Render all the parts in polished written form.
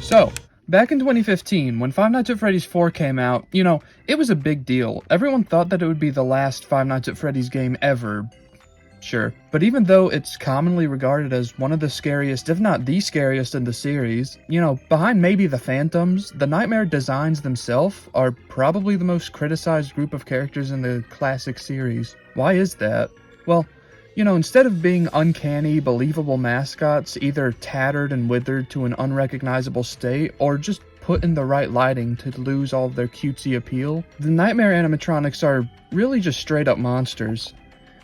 So, back in 2015, when Five Nights at Freddy's 4 came out, it was a big deal. Everyone thought that it would be the last Five Nights at Freddy's game ever. Sure. But even though it's commonly regarded as one of the scariest, if not the scariest in the series, behind maybe the Phantoms, the Nightmare designs themselves are probably the most criticized group of characters in the classic series. Why is that? Well, instead of being uncanny, believable mascots, either tattered and withered to an unrecognizable state, or just put in the right lighting to lose all of their cutesy appeal, the Nightmare animatronics are really just straight up monsters.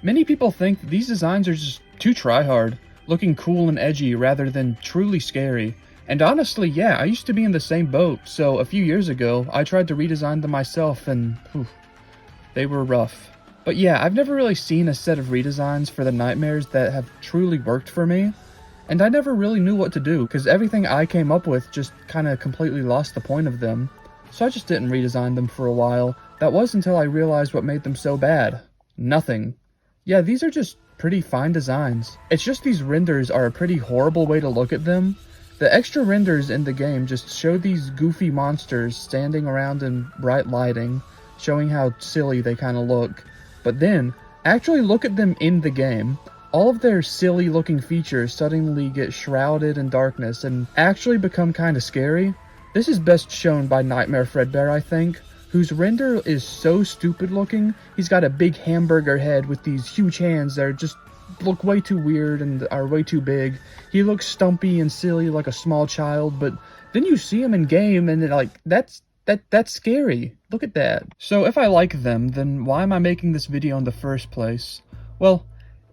Many people think that these designs are just too try-hard, looking cool and edgy rather than truly scary. And honestly, yeah, I used to be in the same boat, so a few years ago, I tried to redesign them myself and, they were rough. But yeah, I've never really seen a set of redesigns for the Nightmares that have truly worked for me, and I never really knew what to do, because everything I came up with just kinda completely lost the point of them. So I just didn't redesign them for a while. That was until I realized what made them so bad. Nothing. Yeah, these are just pretty fine designs. It's just these renders are a pretty horrible way to look at them. The extra renders in the game just show these goofy monsters standing around in bright lighting, showing how silly they kind of look. But then, actually look at them in the game. All of their silly looking features suddenly get shrouded in darkness and actually become kind of scary. This is best shown by Nightmare Fredbear, I think, whose render is so stupid looking. He's got a big hamburger head with these huge hands that just look way too weird and are way too big. He looks stumpy and silly like a small child, but then you see him in game and that's scary. Look at that. So if I like them, then why am I making this video in the first place? Well,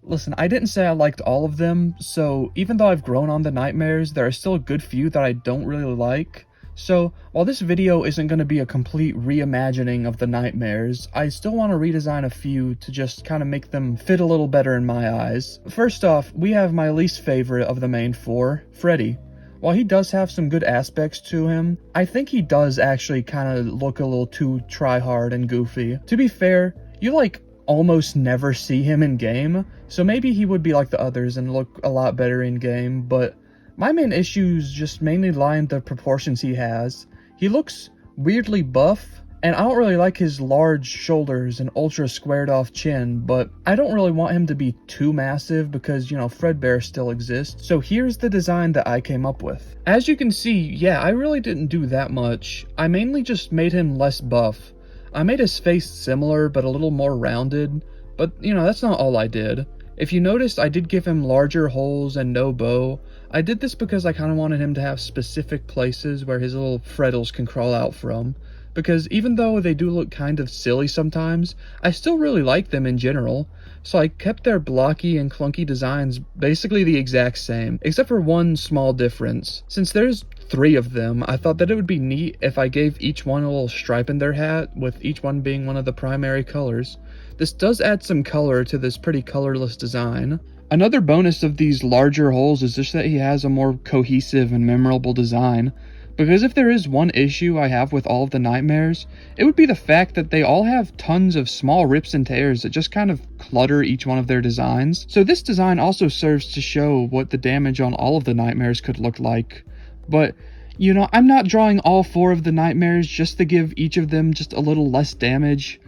listen, I didn't say I liked all of them, so even though I've grown on the Nightmares, there are still a good few that I don't really like. So, while this video isn't going to be a complete reimagining of the Nightmares, I still want to redesign a few to just kind of make them fit a little better in my eyes. First off, we have my least favorite of the main four, Freddy. While he does have some good aspects to him, I think he does actually kind of look a little too try-hard and goofy. To be fair, you almost never see him in game, so maybe he would be like the others and look a lot better in game, but my main issues just mainly lie in the proportions he has. He looks weirdly buff, and I don't really like his large shoulders and ultra squared off chin, but I don't really want him to be too massive because, Fredbear still exists. So here's the design that I came up with. As you can see, yeah, I really didn't do that much. I mainly just made him less buff. I made his face similar, but a little more rounded, but, that's not all I did. If you noticed, I did give him larger holes and no bow. I did this because I kind of wanted him to have specific places where his little freddles can crawl out from. Because even though they do look kind of silly sometimes, I still really like them in general. So I kept their blocky and clunky designs basically the exact same, except for one small difference. Since there's 3 of them, I thought that it would be neat if I gave each one a little stripe in their hat, with each one being one of the primary colors. This does add some color to this pretty colorless design. Another bonus of these larger holes is just that he has a more cohesive and memorable design. Because if there is one issue I have with all of the Nightmares, it would be the fact that they all have tons of small rips and tears that just kind of clutter each one of their designs. So this design also serves to show what the damage on all of the Nightmares could look like. But, I'm not drawing all 4 of the Nightmares just to give each of them just a little less damage.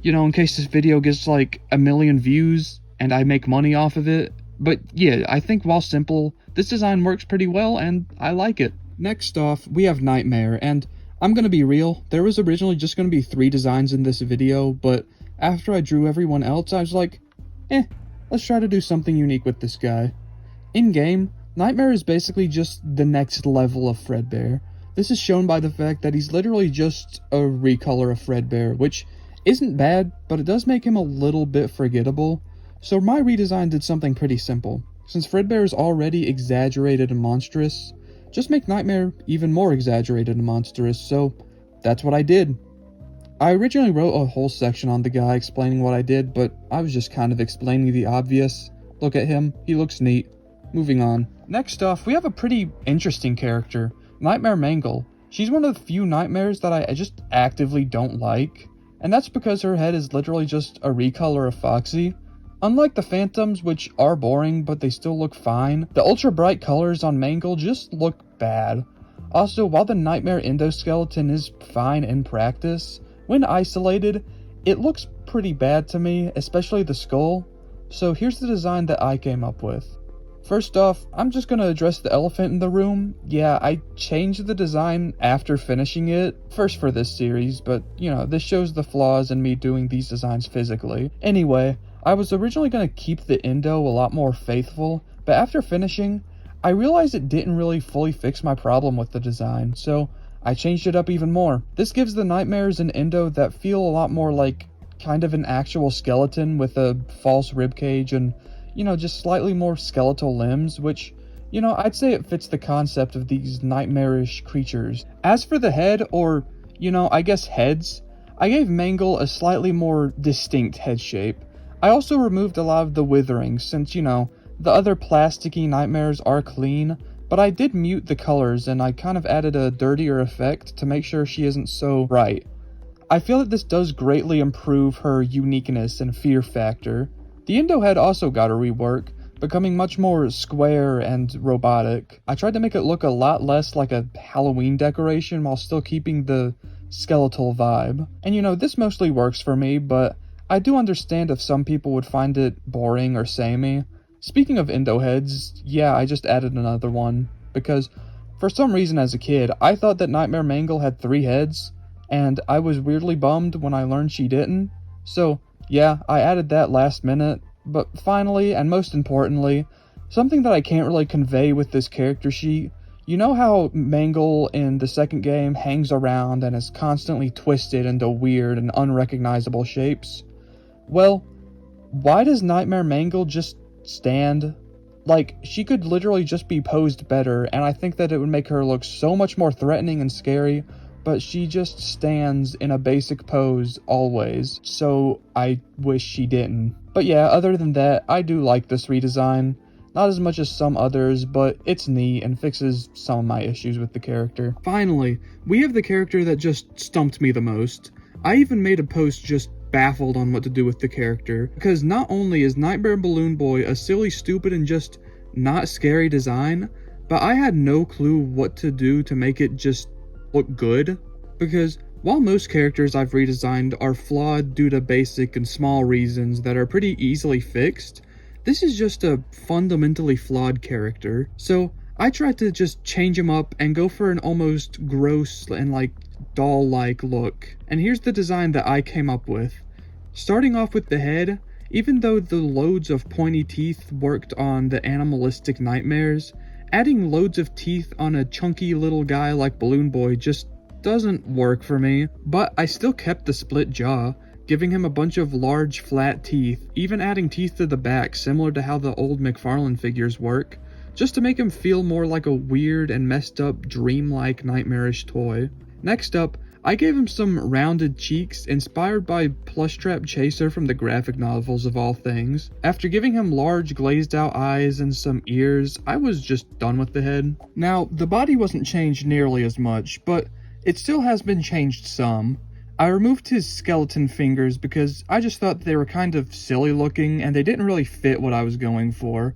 In case this video gets like 1 million views and I make money off of it. But yeah, I think while simple, this design works pretty well and I like it. Next off, we have Nightmare, and I'm gonna be real, there was originally just gonna be 3 designs in this video, but after I drew everyone else, I was like, let's try to do something unique with this guy. In-game, Nightmare is basically just the next level of Fredbear. This is shown by the fact that he's literally just a recolor of Fredbear, which isn't bad, but it does make him a little bit forgettable. So my redesign did something pretty simple. Since Fredbear is already exaggerated and monstrous, just make Nightmare even more exaggerated and monstrous, so that's what I did. I originally wrote a whole section on the guy explaining what I did, but I was just kind of explaining the obvious. Look at him, he looks neat. Moving on. Next off, we have a pretty interesting character, Nightmare Mangle. She's one of the few Nightmares that I just actively don't like, and that's because her head is literally just a recolor of Foxy. Unlike the Phantoms, which are boring, but they still look fine, the ultra bright colors on Mangle just look bad. Also, while the Nightmare endoskeleton is fine in practice, when isolated, it looks pretty bad to me, especially the skull. So here's the design that I came up with. First off, I'm just gonna address the elephant in the room. Yeah, I changed the design after finishing it, first for this series, but this shows the flaws in me doing these designs physically. Anyway, I was originally gonna keep the endo a lot more faithful, but after finishing, I realized it didn't really fully fix my problem with the design, so I changed it up even more. This gives the Nightmares an endo that feel a lot more like kind of an actual skeleton with a false ribcage and just slightly more skeletal limbs, which, I'd say it fits the concept of these nightmarish creatures. As for the head, or, I guess heads, I gave Mangle a slightly more distinct head shape. I also removed a lot of the withering, since, the other plasticky nightmares are clean, but I did mute the colors and I kind of added a dirtier effect to make sure she isn't so bright. I feel that this does greatly improve her uniqueness and fear factor. The endo head also got a rework, becoming much more square and robotic. I tried to make it look a lot less like a Halloween decoration while still keeping the skeletal vibe. And this mostly works for me, but I do understand if some people would find it boring or samey. Speaking of endo heads, yeah, I just added another one, because for some reason as a kid, I thought that Nightmare Mangle had 3 heads, and I was weirdly bummed when I learned she didn't. So yeah, I added that last minute, but finally, and most importantly, something that I can't really convey with this character sheet. You know how Mangle in the second game hangs around and is constantly twisted into weird and unrecognizable shapes? Well, why does Nightmare Mangle just stand? Like, she could literally just be posed better, and I think that it would make her look so much more threatening and scary, but she just stands in a basic pose always, so I wish she didn't. But yeah, other than that, I do like this redesign. Not as much as some others, but it's neat and fixes some of my issues with the character. Finally, we have the character that just stumped me the most. I even made a post just baffled on what to do with the character, because not only is Nightmare Balloon Boy a silly, stupid, and just not scary design, but I had no clue what to do to make it just look good. Because while most characters I've redesigned are flawed due to basic and small reasons that are pretty easily fixed, this is just a fundamentally flawed character. So I tried to just change him up and go for an almost gross and doll-like look. And here's the design that I came up with. Starting off with the head, even though the loads of pointy teeth worked on the animalistic nightmares, adding loads of teeth on a chunky little guy like Balloon Boy just doesn't work for me. But I still kept the split jaw, giving him a bunch of large flat teeth, even adding teeth to the back similar to how the old McFarlane figures work, just to make him feel more like a weird and messed up dreamlike nightmarish toy. Next up, I gave him some rounded cheeks inspired by Plushtrap Chaser from the graphic novels of all things. After giving him large glazed out eyes and some ears, I was just done with the head. Now, the body wasn't changed nearly as much, but it still has been changed some. I removed his skeleton fingers because I just thought they were kind of silly looking and they didn't really fit what I was going for.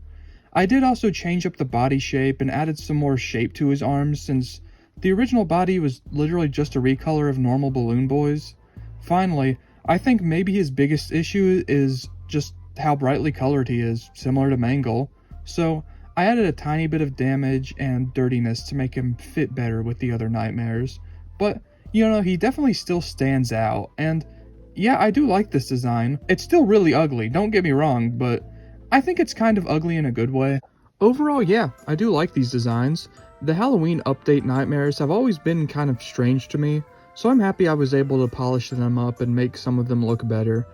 I did also change up the body shape and added some more shape to his arms since the original body was literally just a recolor of normal Balloon Boy's. Finally, I think maybe his biggest issue is just how brightly colored he is, similar to Mangle. So I added a tiny bit of damage and dirtiness to make him fit better with the other nightmares. But, he definitely still stands out, and yeah, I do like this design. It's still really ugly, don't get me wrong, but I think it's kind of ugly in a good way. Overall, yeah, I do like these designs. The Halloween update nightmares have always been kind of strange to me, so I'm happy I was able to polish them up and make some of them look better.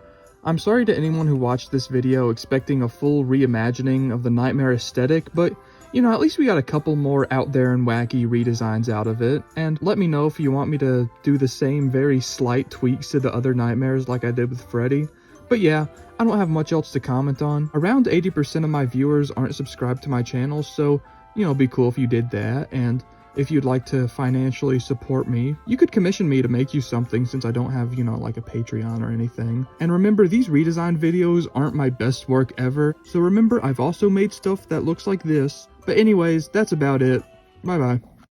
I'm sorry to anyone who watched this video expecting a full reimagining of the nightmare aesthetic, but at least we got a couple more out there and wacky redesigns out of it, and let me know if you want me to do the same very slight tweaks to the other nightmares like I did with Freddy. But yeah, I don't have much else to comment on. Around 80% of my viewers aren't subscribed to my channel, so it'd be cool if you did that, and if you'd like to financially support me, you could commission me to make you something since I don't have, like a Patreon or anything. And remember, these redesign videos aren't my best work ever, so remember I've also made stuff that looks like this. But anyways, that's about it. Bye bye.